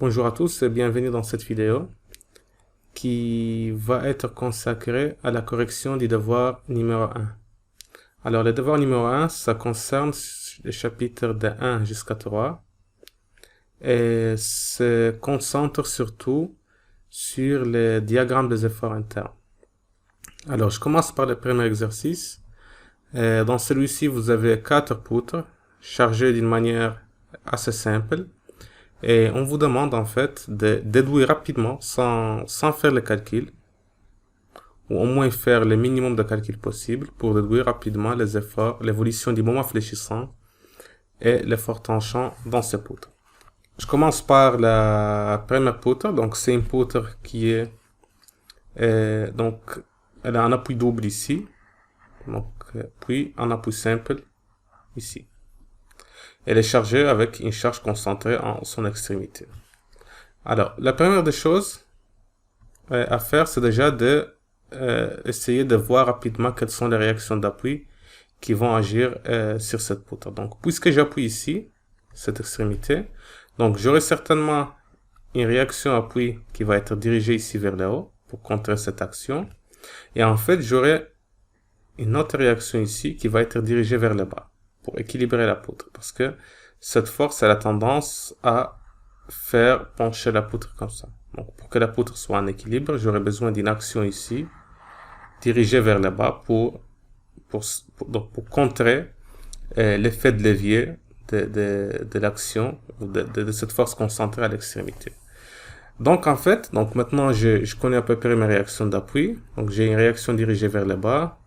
Bonjour à tous et bienvenue dans cette vidéo qui va être consacrée à la correction du devoir numéro 1. Alors le devoir numéro 1, ça concerne les chapitres de 1 jusqu'à 3 et se concentre surtout sur les diagrammes des efforts internes. Alors je commence par le premier exercice. Dans celui-ci, vous avez 4 poutres chargées d'une manière assez simple. Et on vous demande en fait de déduire rapidement sans faire le calcul, ou au moins faire le minimum de calcul possible pour déduire rapidement les efforts, l'évolution du moment fléchissant et l'effort tranchant dans ces poutres. Je commence par la première poutre, donc c'est une poutre qui est, donc elle a un appui double ici, donc puis un appui simple ici. Elle est chargée avec une charge concentrée en son extrémité. Alors, la première des choses à faire, c'est déjà de essayer de voir rapidement quelles sont les réactions d'appui qui vont agir sur cette poutre. Donc, puisque j'appuie ici, cette extrémité, donc j'aurai certainement une réaction appui qui va être dirigée ici vers le haut pour contrer cette action. Et en fait, j'aurai une autre réaction ici qui va être dirigée vers le bas pour équilibrer la poutre, parce que cette force, elle a tendance à faire pencher la poutre comme ça. Donc, pour que la poutre soit en équilibre, j'aurai besoin d'une action ici, dirigée vers le bas pour contrer l'effet de levier de l'action, ou de cette force concentrée à l'extrémité. Donc, en fait, maintenant, je connais à peu près mes réactions d'appui. Donc, j'ai une réaction dirigée vers le bas,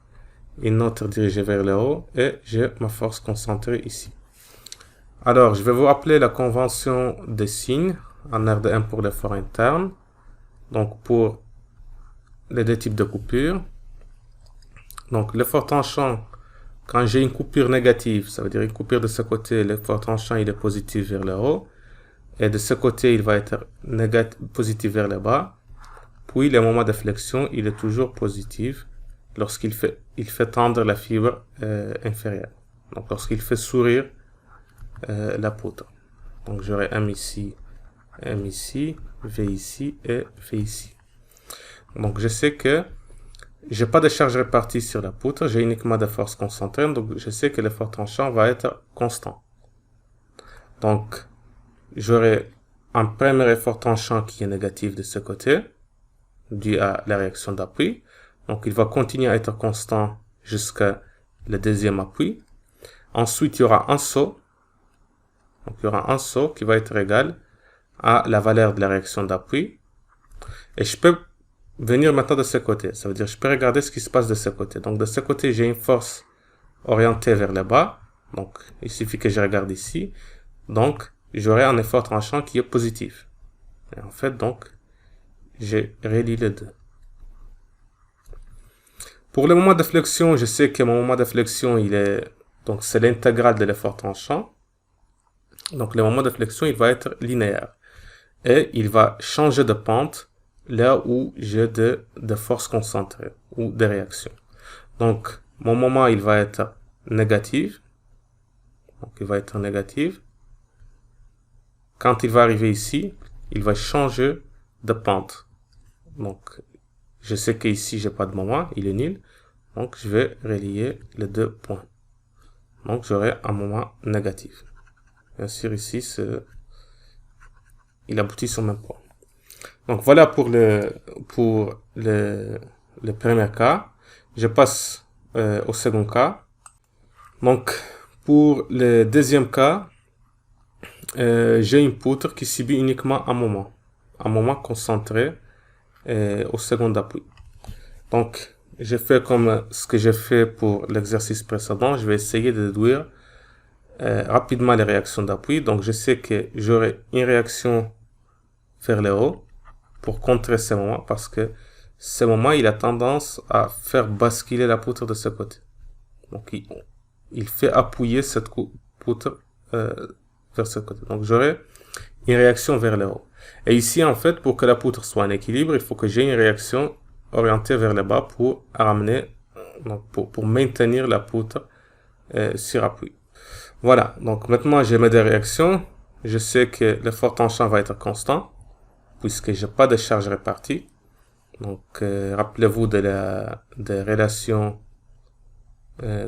une autre dirigée vers le haut, et j'ai ma force concentrée ici. Alors, je vais vous rappeler la convention des signes en R de 1 pour l'effort interne. Donc, pour les deux types de coupures. Donc, l'effort tranchant, quand j'ai une coupure négative, ça veut dire une coupure de ce côté, l'effort tranchant, il est positif vers le haut. Et de ce côté, il va être positif vers le bas. Puis, le moment de flexion, il est toujours positif lorsqu'il fait tendre la fibre inférieure. Donc, lorsqu'il fait sourire la poutre. Donc, j'aurai M ici, V ici et V ici. Donc, je sais que j'ai pas de charge répartie sur la poutre, j'ai uniquement de force concentrée, donc je sais que l'effort tranchant va être constant. Donc, j'aurai un premier effort tranchant qui est négatif de ce côté, dû à la réaction d'appui. Donc, il va continuer à être constant jusqu'à le deuxième appui. Ensuite, il y aura un saut. Donc, il y aura un saut qui va être égal à la valeur de la réaction d'appui. Et je peux venir maintenant de ce côté. Ça veut dire, je peux regarder ce qui se passe de ce côté. Donc, de ce côté, j'ai une force orientée vers le bas. Donc, il suffit que je regarde ici. Donc, j'aurai un effort tranchant qui est positif. Et en fait, donc, j'ai relié les deux. Pour le moment de flexion, je sais que mon moment de flexion, donc c'est l'intégrale de l'effort tranchant. Donc le moment de flexion, il va être linéaire. Et il va changer de pente là où j'ai de force concentrée ou de réaction. Donc mon moment, il va être négatif. Donc il va être négatif. Quand il va arriver ici, il va changer de pente. Donc je sais qu'ici, j'ai pas de moment, il est nul. Donc, je vais relier les deux points. Donc, j'aurai un moment négatif. Bien sûr, ici, il aboutit sur le même point. Donc, voilà pour le premier cas. Je passe au second cas. Donc, pour le deuxième cas, j'ai une poutre qui subit uniquement un moment concentré au second appui. Donc, je fais comme ce que j'ai fait pour l'exercice précédent. Je vais essayer de déduire rapidement les réactions d'appui. Donc, je sais que j'aurai une réaction vers le haut pour contrer ce moment, parce que ce moment, il a tendance à faire basculer la poutre de ce côté. Donc, il fait appuyer cette poutre vers ce côté. Donc, j'aurai une réaction vers le haut. Et ici, en fait, pour que la poutre soit en équilibre, il faut que j'ai une réaction orienté vers le bas pour ramener, donc pour maintenir la poutre sur appui. Voilà, donc maintenant j'ai mes deux réactions. je sais que l'effort tranchant va être constant, puisque j'ai pas de charge répartie. Donc, rappelez-vous des relations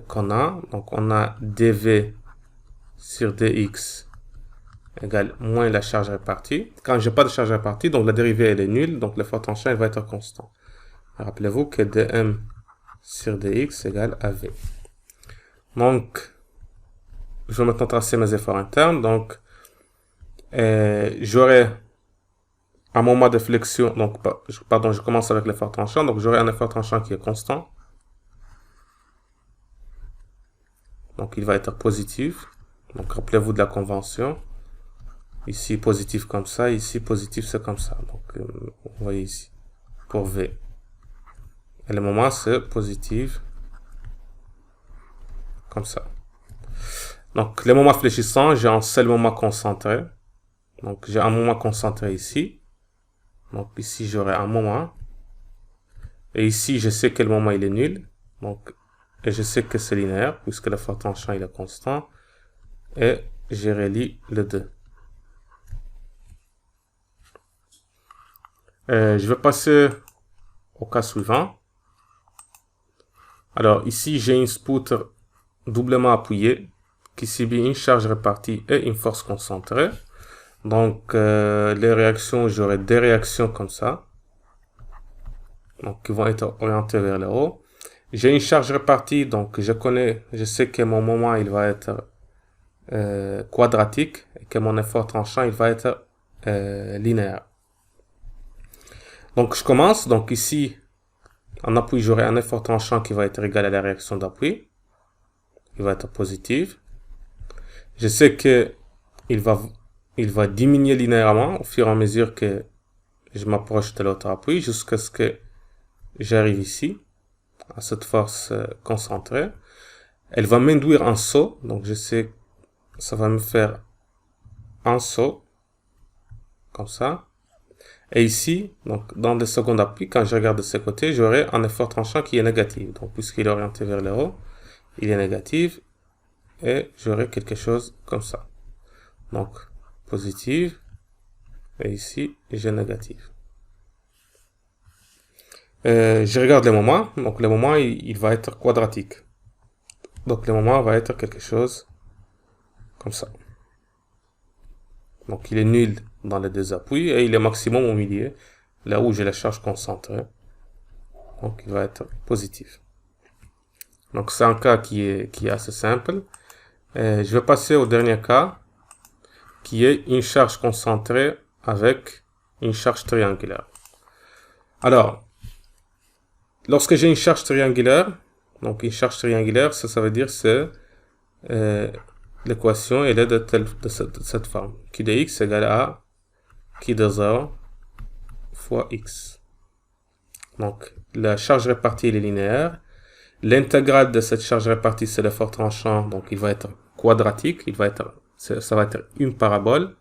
qu'on a. Donc, on a dv sur dx égale moins la charge répartie. Quand j'ai pas de charge répartie, donc la dérivée elle est nulle, donc l'effort tranchant elle va être constant. Rappelez-vous que dm sur dx égale av. Donc, je vais maintenant tracer mes efforts internes. Donc, j'aurai un moment de flexion, donc, pardon, je commence avec l'effort tranchant, donc j'aurai un effort tranchant qui est constant. Donc, il va être positif. Donc, rappelez-vous de la convention. Ici, positif comme ça. Ici, positif, c'est comme ça. Donc, vous voyez ici. Pour V. Et le moment, c'est positif. Comme ça. Donc, les moments fléchissants, j'ai un seul moment concentré. Donc, j'ai un moment concentré ici. Donc, ici, j'aurai un moment. Et ici, je sais que le moment, il est nul. Donc, et je sais que c'est linéaire, puisque l'effort tranchant, il est constant. Et je relie le 2. Je vais passer au cas suivant. Alors, ici, j'ai une poutre doublement appuyée qui subit une charge répartie et une force concentrée. Donc, les réactions, j'aurai des réactions comme ça. Donc, qui vont être orientées vers le haut. J'ai une charge répartie, donc je sais que mon moment, il va être quadratique et que mon effort tranchant, il va être linéaire. Donc, je commence. Donc, ici, en appui, j'aurai un effort tranchant qui va être égal à la réaction d'appui. Il va être positif. Je sais que il va diminuer linéairement au fur et à mesure que je m'approche de l'autre appui jusqu'à ce que j'arrive ici, à cette force concentrée. Elle va m'induire un saut. Donc, je sais que ça va me faire un saut. Comme ça. Et ici, donc, dans le second appui, quand je regarde de ce côté, j'aurai un effort tranchant qui est négatif. Donc, puisqu'il est orienté vers le haut, il est négatif. Et j'aurai quelque chose comme ça. Donc, positif. Et ici, j'ai négatif. Je regarde le moment. Donc, le moment, il va être quadratique. Donc, le moment va être quelque chose comme ça. Donc, il est nul dans les deux appuis et il est maximum au milieu, là où j'ai la charge concentrée. Donc, il va être positif. Donc, c'est un cas qui est assez simple. Je vais passer au dernier cas, qui est une charge concentrée avec une charge triangulaire. Alors, lorsque j'ai une charge triangulaire, donc une charge triangulaire, ça veut dire c'est l'équation elle est de cette forme. Q de x égale à Q de 0 fois x. Donc, la charge répartie elle est linéaire. L'intégrale de cette charge répartie, c'est l'effort tranchant, donc il va être quadratique, ça va être une parabole.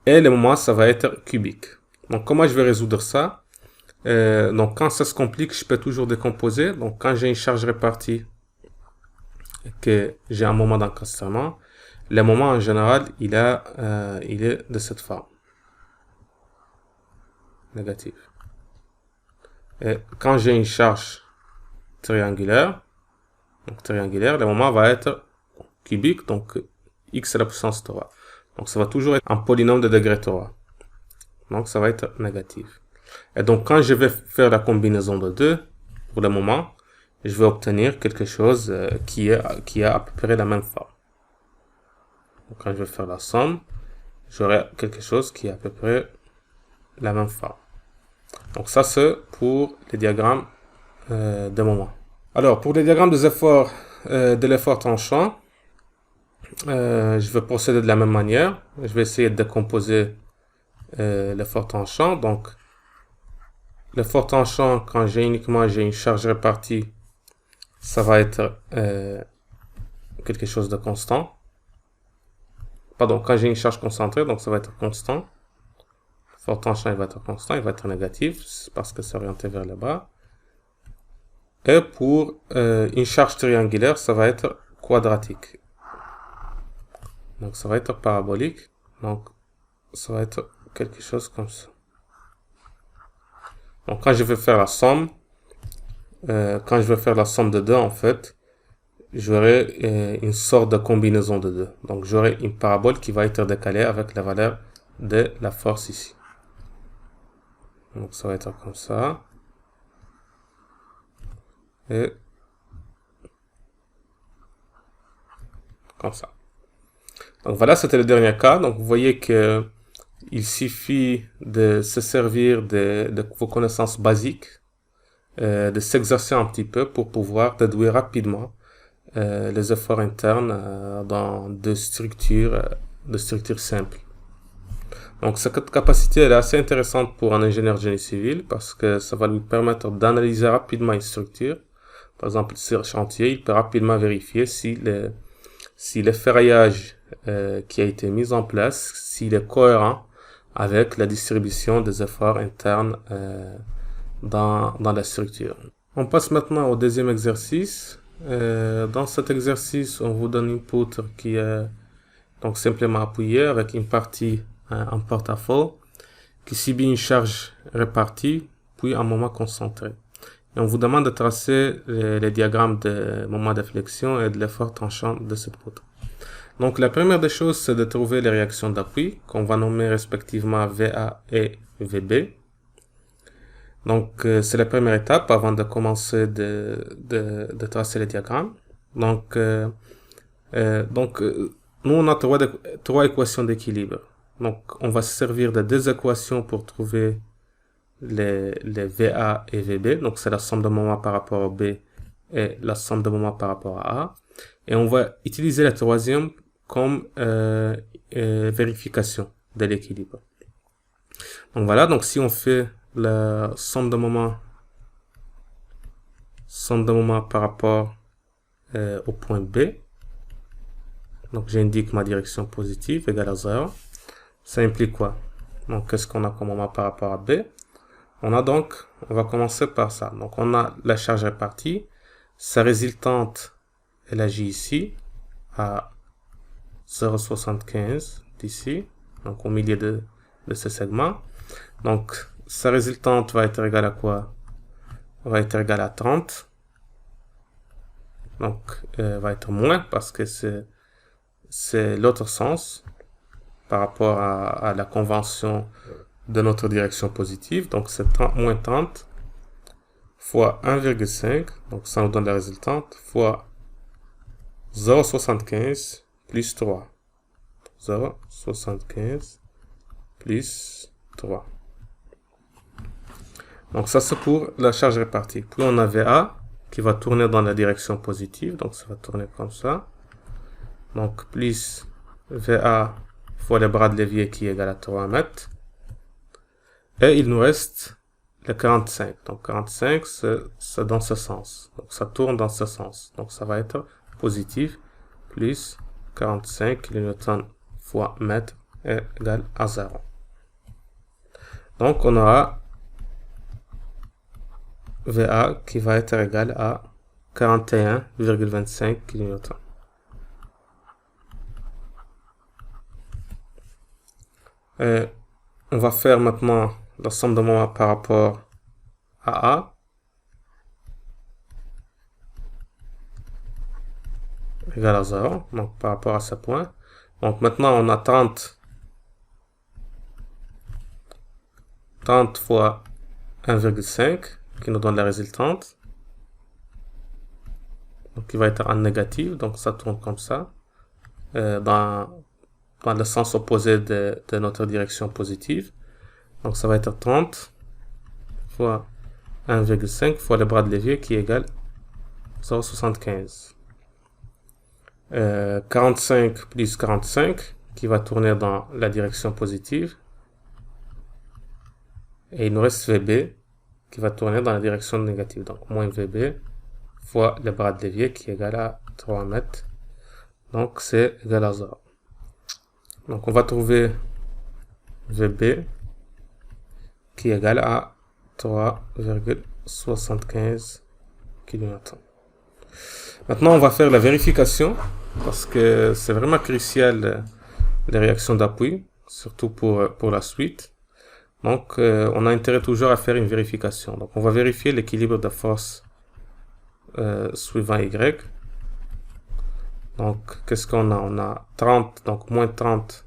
Et le moment, ça va être cubique. Donc, comment je vais résoudre ça? Donc, quand ça se complique, je peux toujours décomposer. Donc, quand j'ai une charge répartie et que j'ai un moment d'encastrement, le moment en général, il est de cette forme. Négatif. Et quand j'ai une charge triangulaire, le moment va être cubique, donc x à la puissance 3. Donc ça va toujours être un polynôme de degré 3. Donc ça va être négatif. Et donc quand je vais faire la combinaison de deux, pour le moment, je vais obtenir quelque chose qui a à peu près la même forme. Donc quand je vais faire la somme, j'aurai quelque chose qui a à peu près la même forme. Donc ça c'est pour les diagrammes de moment. Alors pour les diagrammes des efforts de l'effort tranchant, je vais procéder de la même manière. Je vais essayer de décomposer l'effort tranchant. Donc, l'effort tranchant, quand j'ai une charge répartie, ça va être quelque chose de constant. Pardon, quand j'ai une charge concentrée, donc ça va être constant. L'effort tranchant, il va être constant, il va être négatif, parce que c'est orienté vers le bas. Et pour une charge triangulaire, ça va être quadratique. Donc ça va être parabolique. Donc, ça va être quelque chose comme ça. Donc, quand je vais faire la somme, de 2, en fait, j'aurai une sorte de combinaison de 2. Donc, j'aurai une parabole qui va être décalée avec la valeur de la force ici. Donc, ça va être comme ça. Et comme ça. Donc, voilà, c'était le dernier cas. Donc, vous voyez que il suffit de se servir de vos connaissances basiques, de s'exercer un petit peu pour pouvoir déduire rapidement les efforts internes dans de structures simples. Donc cette capacité elle est assez intéressante pour un ingénieur génie civil parce que ça va lui permettre d'analyser rapidement une structure. Par exemple, sur le chantier, il peut rapidement vérifier si le ferraillage qui a été mis en place, s'il est cohérent avec la distribution des efforts internes dans la structure. On passe maintenant au deuxième exercice. Dans cet exercice, on vous donne une poutre qui est donc simplement appuyée avec une partie en porte-à-faux qui subit une charge répartie puis un moment concentré. Et on vous demande de tracer les diagrammes de moment de flexion et de l'effort tranchant de cette poutre. Donc la première des choses, c'est de trouver les réactions d'appui qu'on va nommer respectivement VA et VB. Donc c'est la première étape avant de commencer de tracer les diagrammes. Donc nous on a trois équations d'équilibre. Donc on va se servir de deux équations pour trouver les VA et VB. Donc c'est la somme de moments par rapport à B et la somme de moments par rapport à A. Et on va utiliser la troisième comme vérification de l'équilibre. Donc voilà, donc si on fait la somme de moments par rapport au point B, donc j'indique ma direction positive égale à 0. Ça implique quoi? Donc qu'est-ce qu'on a comme moment par rapport à B? On va commencer par ça. Donc on a la charge répartie, sa résultante elle agit ici à 0,75 d'ici, donc au milieu de ce segment. Donc sa résultante va être égale à quoi? Va être égale à 30. Donc va être moins parce que c'est l'autre sens par rapport à la convention de notre direction positive. Donc c'est moins 30 fois 1,5, donc ça nous donne la résultante, fois 0,75 plus 3. 0,75 plus 3. Donc ça c'est pour la charge répartie. Puis on a VA qui va tourner dans la direction positive, donc ça va tourner comme ça. Donc plus VA fois le bras de levier qui est égal à 3 mètres. Et il nous reste le 45. Donc 45 c'est dans ce sens. Donc ça tourne dans ce sens. Donc ça va être positif plus 45 kN fois mètre est égal à 0. Donc on aura VA qui va être égal à 41,25 kN. On va faire maintenant la somme de moments par rapport à A. Égal à 0, donc par rapport à ce point. Donc maintenant on a 30 fois 1,5 qui nous donne la résultante. Donc il va être en négatif, donc ça tourne comme ça. Dans le sens opposé de notre direction positive. Donc ça va être 30 fois 1,5 fois le bras de levier qui est égal à 0,75. 45 plus 45 qui va tourner dans la direction positive. Et il nous reste VB qui va tourner dans la direction négative. Donc moins VB fois le bras de levier qui est égal à 3 mètres. Donc c'est égal à 0. Donc on va trouver VB qui est égal à 3,75 kN. Maintenant on va faire la vérification parce que c'est vraiment crucial les réactions d'appui. surtout pour la suite. Donc, on a intérêt toujours à faire une vérification. Donc, on va vérifier l'équilibre de force suivant Y. Donc, qu'est-ce qu'on a? On a 30, donc moins 30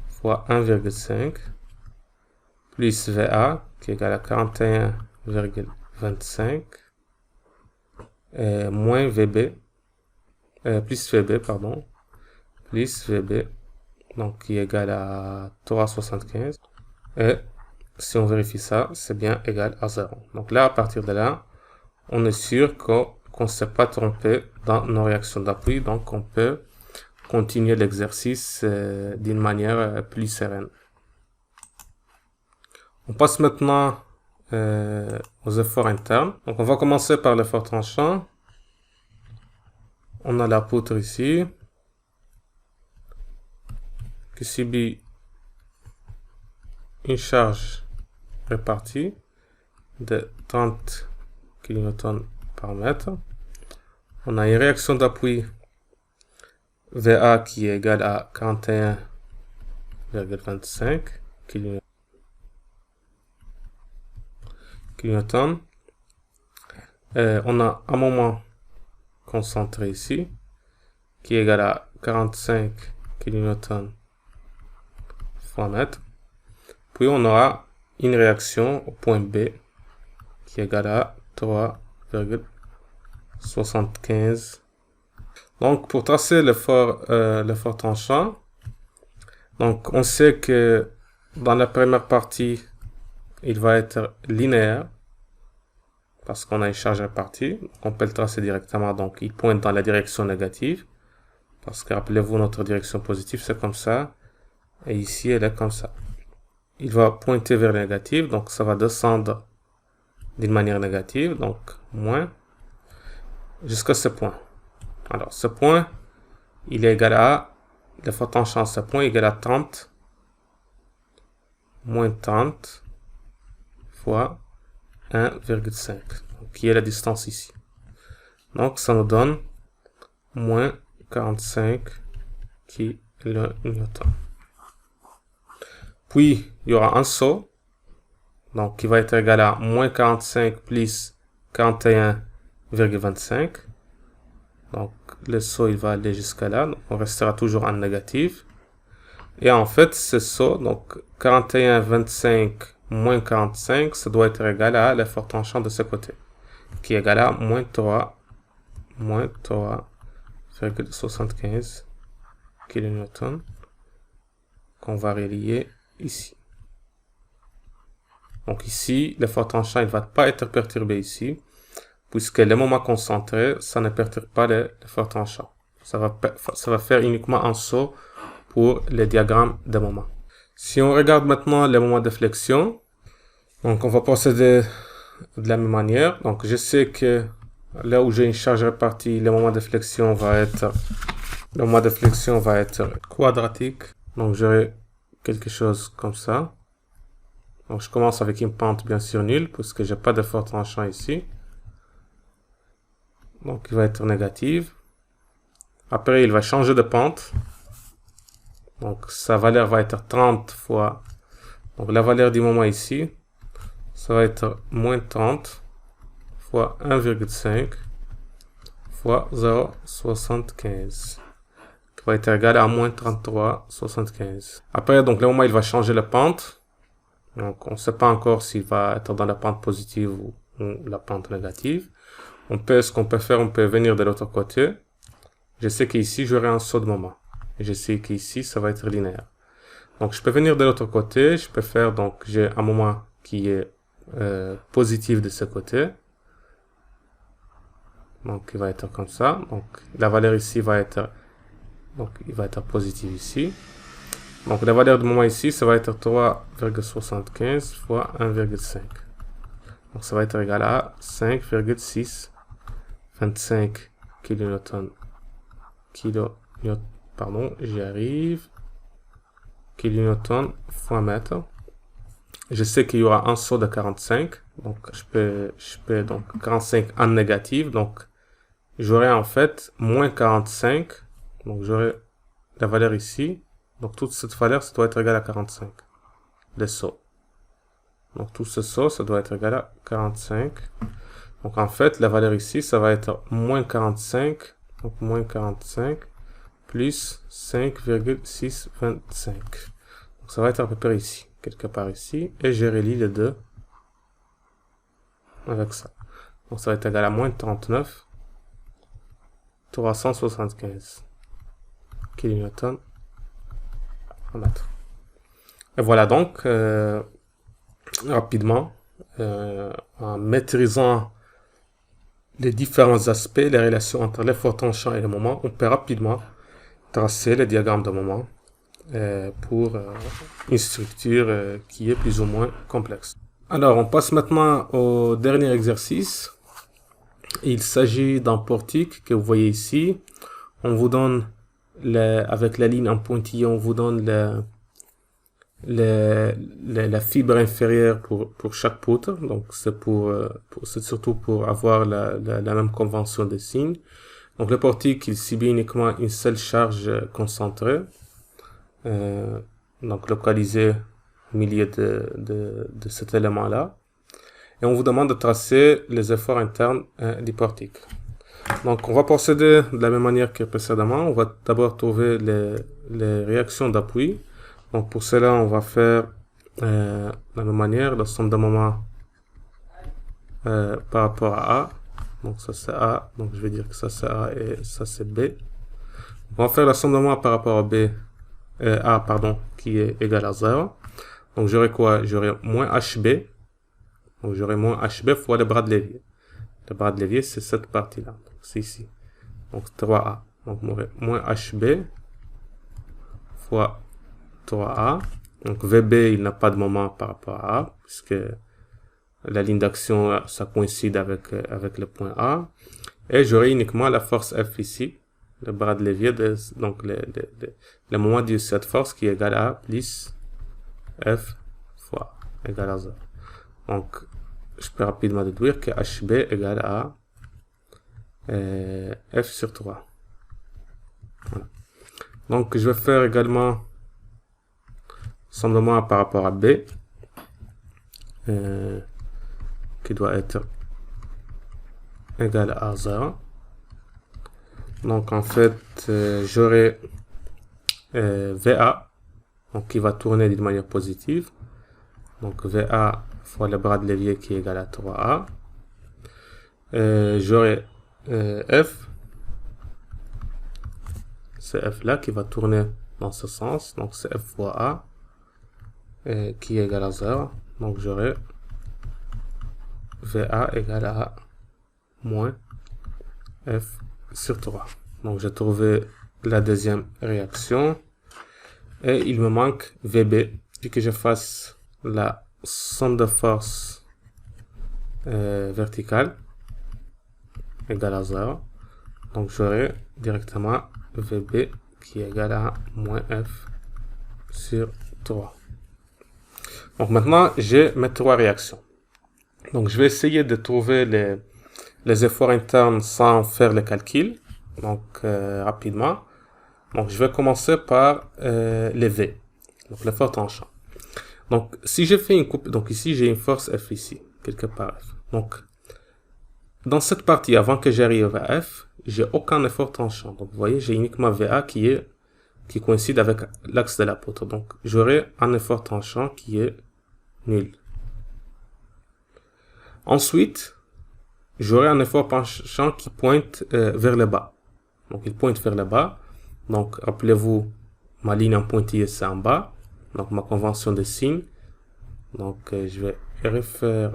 fois 1,5 plus VA qui est égal à 41,25 moins VB, plus VB, pardon, plus VB, donc qui est égal à 3,75. Et si on vérifie ça, c'est bien égal à 0. Donc là, à partir de là, on est sûr qu'on ne s'est pas trompé dans nos réactions d'appui, donc on peut continuer l'exercice d'une manière plus sereine. On passe maintenant aux efforts internes. Donc on va commencer par l'effort tranchant. On a la poutre ici qui subit une charge répartie de 30 kN par mètre. On a une réaction d'appui VA qui est égale à 41,25 kN. On a un moment concentré ici qui est égal à 45 kN fois mètre. Puis on aura une réaction au point B qui est égale à 3,75. Donc pour tracer l'effort tranchant, donc on sait que dans la première partie il va être linéaire parce qu'on a une charge répartie. On peut le tracer directement, donc il pointe dans la direction négative parce que rappelez-vous, notre direction positive c'est comme ça et ici elle est comme ça. Il va pointer vers le négatif, donc ça va descendre d'une manière négative, donc moins, jusqu'à ce point. Alors ce point, il est égal à, l'effort tranchant, ce point est égal à 30 moins 30 fois 1,5, qui est la distance ici. Donc ça nous donne moins 45 kN. Puis, il y aura un saut, donc qui va être égal à moins 45 plus 41,25. Donc, le saut, il va aller jusqu'à là, donc on restera toujours en négatif. Et en fait, ce saut, donc 41,25 moins 45, ça doit être égal à l'effort tranchant de ce côté, qui est égal à moins 3,75 kN, qu'on va relier ici. Donc ici, l'effort tranchant, il ne va pas être perturbé ici, puisque le moment concentré, ça ne perturbe pas l'effort tranchant. Ça va faire uniquement un saut pour le diagramme de moment. Si on regarde maintenant le moment de flexion, donc on va procéder de la même manière. Donc je sais que là où j'ai une charge répartie, le moment de flexion va être quadratique. Donc j'aurai quelque chose comme ça. Donc je commence avec une pente bien sûr nulle, puisque j'ai pas d'effort tranchant ici. Donc il va être négatif. Après il va changer de pente. Donc sa valeur va être 30 fois. Donc la valeur du moment ici, ça va être moins 30 fois 1,5 fois 0,75. Qui va être égal à moins 33,75. Après, donc le moment il va changer la pente. Donc on ne sait pas encore s'il va être dans la pente positive ou la pente négative. Ce qu'on peut faire, on peut venir de l'autre côté. Je sais qu'ici, j'aurai un saut de moment. Et je sais qu'ici, ça va être linéaire. Donc, je peux venir de l'autre côté. Je peux faire, donc, j'ai un moment qui est positif de ce côté. Donc, il va être comme ça. Donc, la valeur ici va être, donc, il va être positif ici. Donc, la valeur du moment ici, ça va être 3,75 fois 1,5. Donc, ça va être égal à 5,625 kN. J'y arrive. Kilonewton fois mètre. Je sais qu'il y aura un saut de 45. Donc, je peux donc 45 en négatif. Donc, j'aurai en fait moins 45. Donc, j'aurai la valeur ici Donc toute cette valeur, ça doit être égal à 45. Les sauts. Donc tout ce saut, ça doit être égal à 45. Donc en fait, la valeur ici, ça va être moins 45. Donc moins 45 plus 5,625. Donc ça va être à peu près ici, quelque part ici. Et je relie les deux avec ça. Donc ça va être égal à moins 39 375 kN en mètre. Et voilà donc, rapidement, en maîtrisant les différents aspects, les relations entre les forts tranchants et les moments, on peut rapidement tracer le diagramme de moment pour une structure qui est plus ou moins complexe. Alors, on passe maintenant au dernier exercice. Il s'agit d'un portique que vous voyez ici. On vous donne, avec la ligne en pointillé, on vous donne la fibre inférieure pour chaque poutre. Donc, c'est surtout pour avoir la même convention de signes. Donc, le portique, il subit uniquement une seule charge concentrée, donc localisée au milieu de cet élément-là. Et on vous demande de tracer les efforts internes du portique. Donc, on va procéder de la même manière que précédemment. On va d'abord trouver les réactions d'appui. Donc, pour cela, on va faire de la même manière la somme de moments par rapport à A. Donc, ça c'est A. Donc, je vais dire que ça c'est A et ça c'est B. On va faire la somme de moments par rapport à B, A, pardon, qui est égal à 0. Donc, j'aurai quoi? J'aurai moins HB. Donc, j'aurai moins HB fois le bras de levier. Le bras de levier, c'est cette partie-là. C'est ici. Donc, 3A. Donc, j'aurai moins HB fois 3A. Donc, VB, il n'a pas de moment par rapport à A, puisque la ligne d'action, ça coïncide avec le point A. Et j'aurai uniquement la force F ici. Le bras de levier, donc le moment de cette force qui est égal à plus F fois égal à 0. Donc, je peux rapidement déduire que HB égale à F sur 3. Voilà. Donc, je vais faire également somme de moments par rapport à B, qui doit être égal à 0. Donc, en fait, j'aurai VA, donc qui va tourner d'une manière positive. Donc, VA fois le bras de levier qui est égal à 3A. J'aurai F, c'est F là qui va tourner dans ce sens. Donc, c'est F fois A qui est égal à 0. Donc, j'aurai VA égale à moins F sur 3. Donc, j'ai trouvé la deuxième réaction. Et il me manque VB. Puis que je fasse la somme de force verticale égale à 0. Donc, j'aurai directement VB qui est égal à moins F sur 3. Donc, maintenant, j'ai mes trois réactions. Donc, je vais essayer de trouver les efforts internes sans faire le calcul. Donc, rapidement. Donc, je vais commencer par les V. Donc, l'effort tranchant. Donc, si je fais une coupe, donc ici, j'ai une force F ici, quelque part F. Donc, dans cette partie, avant que j'arrive à F, j'ai aucun effort tranchant. Donc, vous voyez, j'ai uniquement VA qui coïncide avec l'axe de la poutre. Donc, j'aurai un effort tranchant qui est nul. Ensuite, j'aurai un effort tranchant qui pointe vers le bas. Donc, il pointe vers le bas. Donc, rappelez-vous, ma ligne en pointillé, c'est en bas. Donc, ma convention de signes. Donc, je vais refaire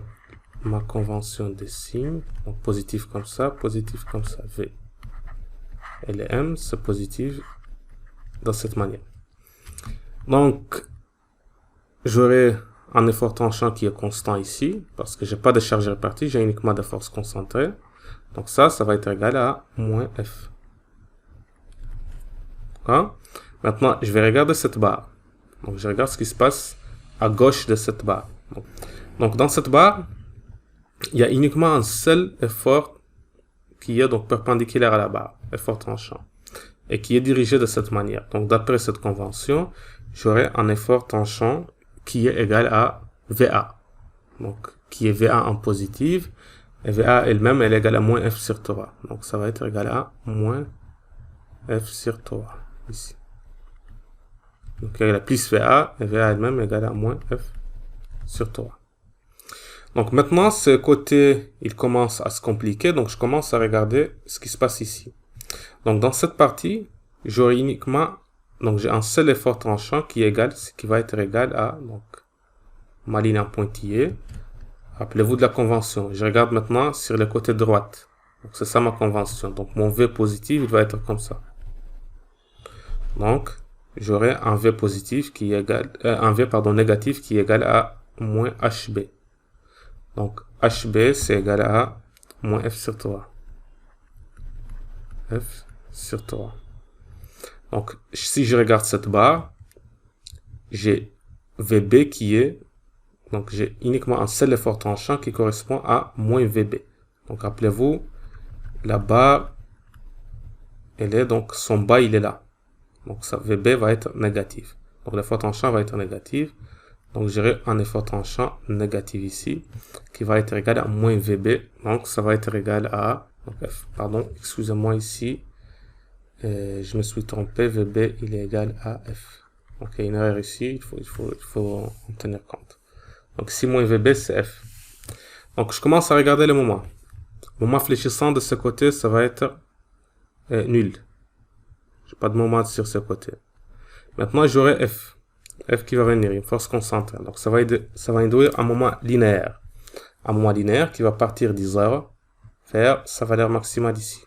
ma convention de signes. Donc, positif comme ça, V. Et le M, c'est positif de cette manière. Donc, j'aurai un effort tranchant qui est constant ici, parce que j'ai pas de charge répartie, j'ai uniquement de force concentrée. Donc, ça va être égal à moins F. D'accord? Maintenant, je vais regarder cette barre. Donc, je regarde ce qui se passe à gauche de cette barre. Donc, dans cette barre, il y a uniquement un seul effort qui est donc perpendiculaire à la barre, effort tranchant. et qui est dirigé de cette manière. Donc, d'après cette convention, j'aurai un effort tranchant qui est égal à VA. Donc, qui est VA en positive, et VA elle-même, elle est égale à moins F sur 3. Donc, ça va être égal à moins F sur 3, ici. Donc, il y a plus VA, et VA elle-même est égale à moins F sur 3. Donc, maintenant, ce côté, il commence à se compliquer. Donc, je commence à regarder ce qui se passe ici. Donc, dans cette partie, j'aurai uniquement, donc, j'ai un seul effort tranchant qui est égal, qui va être égal à, donc, ma ligne en pointillé. Rappelez-vous de la convention. Je regarde maintenant sur le côté droite. Donc, c'est ça ma convention. Donc, mon V positif, il va être comme ça. Donc, j'aurai un V positif qui est égal, un V, pardon, négatif qui est égal à moins HB. Donc, HB, c'est égal à moins F sur 3. F sur 3. Donc, si je regarde cette barre, j'ai VB qui est, donc j'ai uniquement un seul effort tranchant qui correspond à moins VB. Donc, rappelez-vous, la barre, elle est, donc son bas, il est là. Donc, ça, VB va être négatif. Donc, l'effort tranchant va être négatif. Donc, j'aurai un effort tranchant négatif ici, qui va être égal à moins VB. Donc, ça va être égal à, donc F, pardon, excusez-moi ici, je me suis trompé, VB, il est égal à F. Donc, il y a une erreur ici, il faut en tenir compte. Donc, si moins VB, c'est F. Donc, je commence à regarder le moment. Le moment fléchissant de ce côté, ça va être nul. J'ai pas de moment sur ce côté. Maintenant, j'aurai F. F qui va venir, une force concentrée. Donc, ça va induire un moment linéaire. Un moment linéaire qui va partir d' 0 vers sa valeur maximale ici.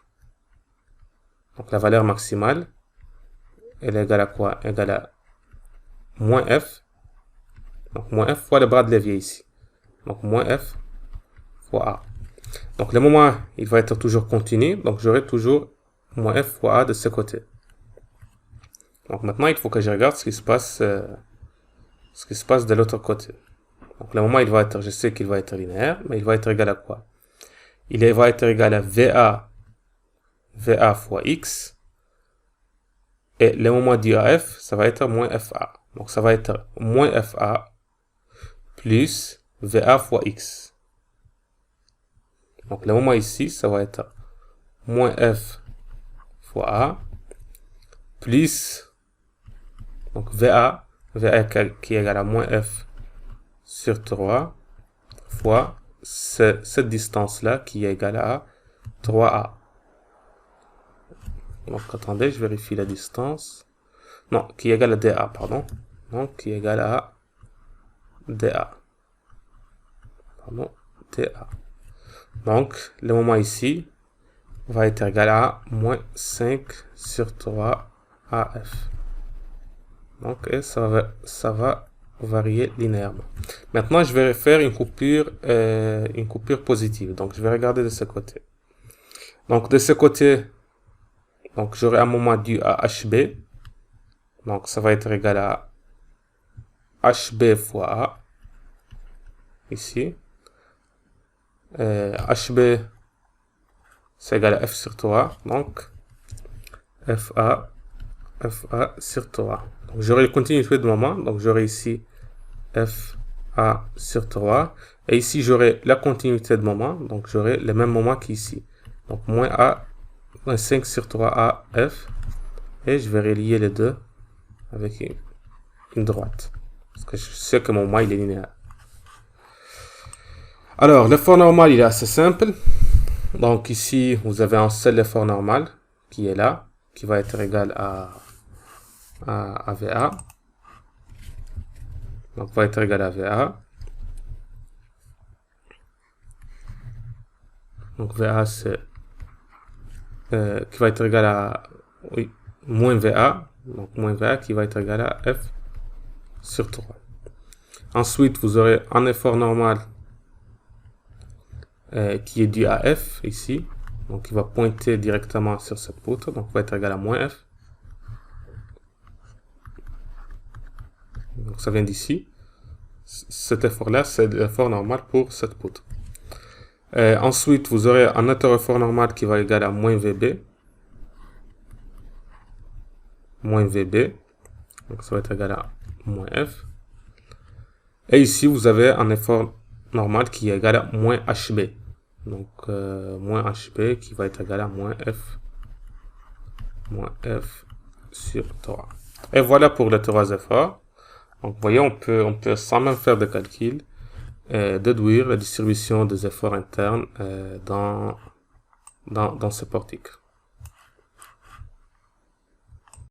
Donc, la valeur maximale, elle est égale à quoi? Égale à moins F. Donc, moins F fois le bras de levier ici. Donc, moins F fois A. Donc, le moment, il va être toujours continu. Donc, j'aurai toujours moins F fois A de ce côté. Donc, maintenant, il faut que je regarde ce qui se passe de l'autre côté. Donc, le moment, il va être, je sais qu'il va être linéaire, mais il va être égal à quoi? Il va être égal à VA fois X. Et le moment du AF, ça va être moins FA. Donc, ça va être moins FA plus VA fois X. Donc, le moment ici, ça va être moins F fois A plus, donc VA qui est égal à moins F sur 3 fois cette distance-là qui est égale à 3A. Donc, attendez, je vérifie la distance. Non, qui est égale à DA, pardon. Donc, qui est égale à DA. Pardon, DA. Donc, le moment ici va être égal à moins 5 sur 3 AF. Donc, et ça va varier linéairement. Maintenant, je vais faire une coupure positive. Donc, je vais regarder de ce côté. Donc, de ce côté, donc j'aurai un moment dû à HB. Donc, ça va être égal à HB fois A. Ici. HB, c'est égal à F sur 3. Donc, FA sur 3. Donc, j'aurai une continuité de moment. Donc, j'aurai ici FA sur 3. Et ici, j'aurai la continuité de moment. Donc, j'aurai le même moment qu'ici. Donc, moins A, moins 5 sur 3 AF. Et je vais relier les deux avec une droite. Parce que je sais que mon moment, il est linéaire. Alors, l'effort normal, il est assez simple. Donc, ici, vous avez un seul effort normal qui est là, qui va être égal à VA. Donc, va être égal à VA. Donc, VA, c'est qui va être égal à moins VA. Donc, moins VA qui va être égal à F sur 3. Ensuite, vous aurez un effort normal qui est dû à F ici. Donc, il va pointer directement sur cette poutre. Donc, va être égal à moins F. Donc, ça vient d'ici. Cet effort-là, c'est l'effort normal pour cette poutre. Ensuite, vous aurez un autre effort normal qui va égal à moins VB. moins VB. Donc ça va être égal à moins F. Et ici, vous avez un effort normal qui est égal à moins HB. Donc, moins HB qui va être égal à moins F sur 3. Et voilà pour les 3 efforts. Donc, vous voyez, on peut sans même faire de calcul, déduire la distribution des efforts internes dans ce portique.